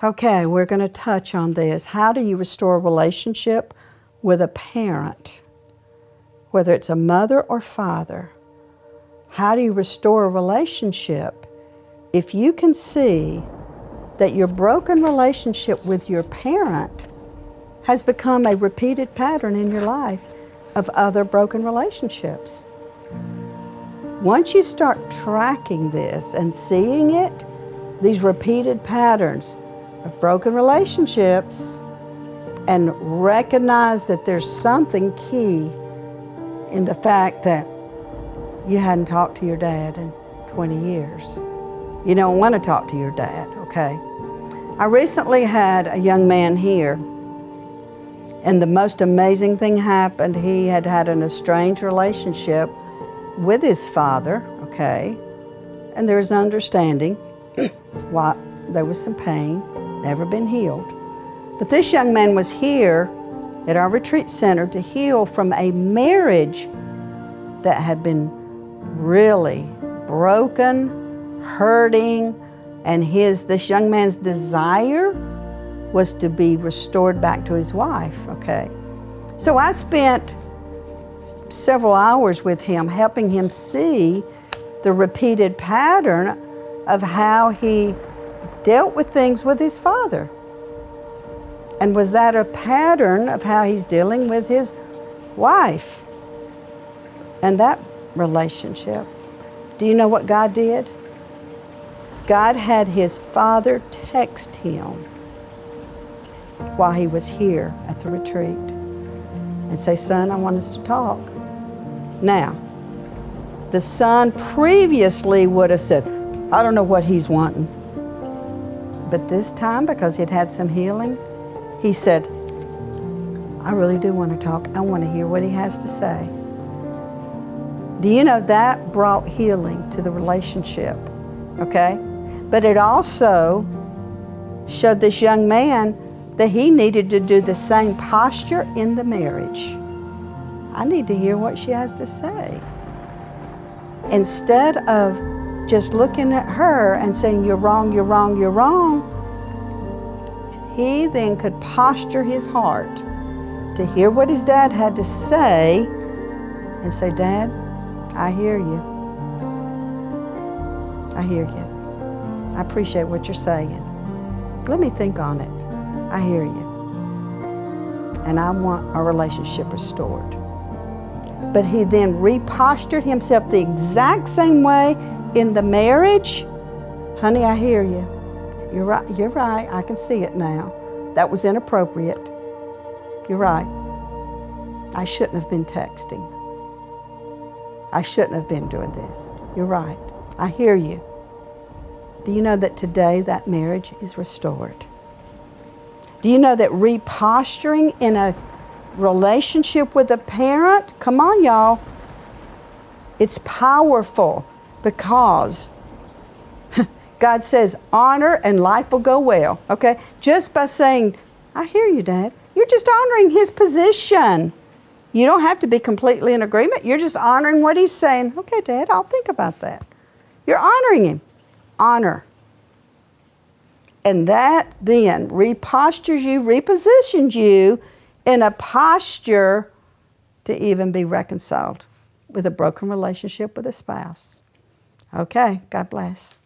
Okay, we're going to touch on this. How do you restore a relationship with a parent, whether it's a mother or father? How do you restore a relationship if you can see that your broken relationship with your parent has become a repeated pattern in your life of other broken relationships? Once you start tracking this and seeing it, these repeated patterns of broken relationships, and recognize that there's something key in the fact that you hadn't talked to your dad in 20 years. You don't want to talk to your dad, okay? I recently had a young man here, and the most amazing thing happened. He had had an estranged relationship with his father, okay? And there was an understanding why there was some pain, never been healed. But this young man was here at our retreat center to heal from a marriage that had been really broken, hurting, and this young man's desire was to be restored back to his wife, okay? So I spent several hours with him, helping him see the repeated pattern of how he dealt with things with his father. And was that a pattern of how he's dealing with his wife and that relationship? Do you know what God did? God had his father text him while he was here at the retreat and say, "Son, I want us to talk." Now, the son previously would have said, "I don't know what he's wanting." But this time, because he'd had some healing, he said, "I really do want to talk. I want to hear what he has to say." Do you know that brought healing to the relationship, okay? But it also showed this young man that he needed to do the same posture in the marriage. I need to hear what she has to say. Instead of just looking at her and saying, "You're wrong, you're wrong, you're wrong," he then could posture his heart to hear what his dad had to say and say, "Dad, I hear you. I hear you. I appreciate what you're saying. Let me think on it. I hear you. And I want our relationship restored." But he then repostured himself the exact same way in the marriage. "Honey, I hear you. You're right. You're right. I can see it now. That was inappropriate. You're right. I shouldn't have been texting. I shouldn't have been doing this. You're right. I hear you." Do you know that today that marriage is restored? Do you know that reposturing in a relationship with a parent, come on y'all, it's powerful because God says honor and life will go well, okay? Just by saying, "I hear you, Dad," you're just honoring his position. You don't have to be completely in agreement. You're just honoring what he's saying. "Okay, Dad, I'll think about that." You're honoring him. Honor. And that then repostures you, repositions you in a posture to even be reconciled with a broken relationship with a spouse. Okay, God bless.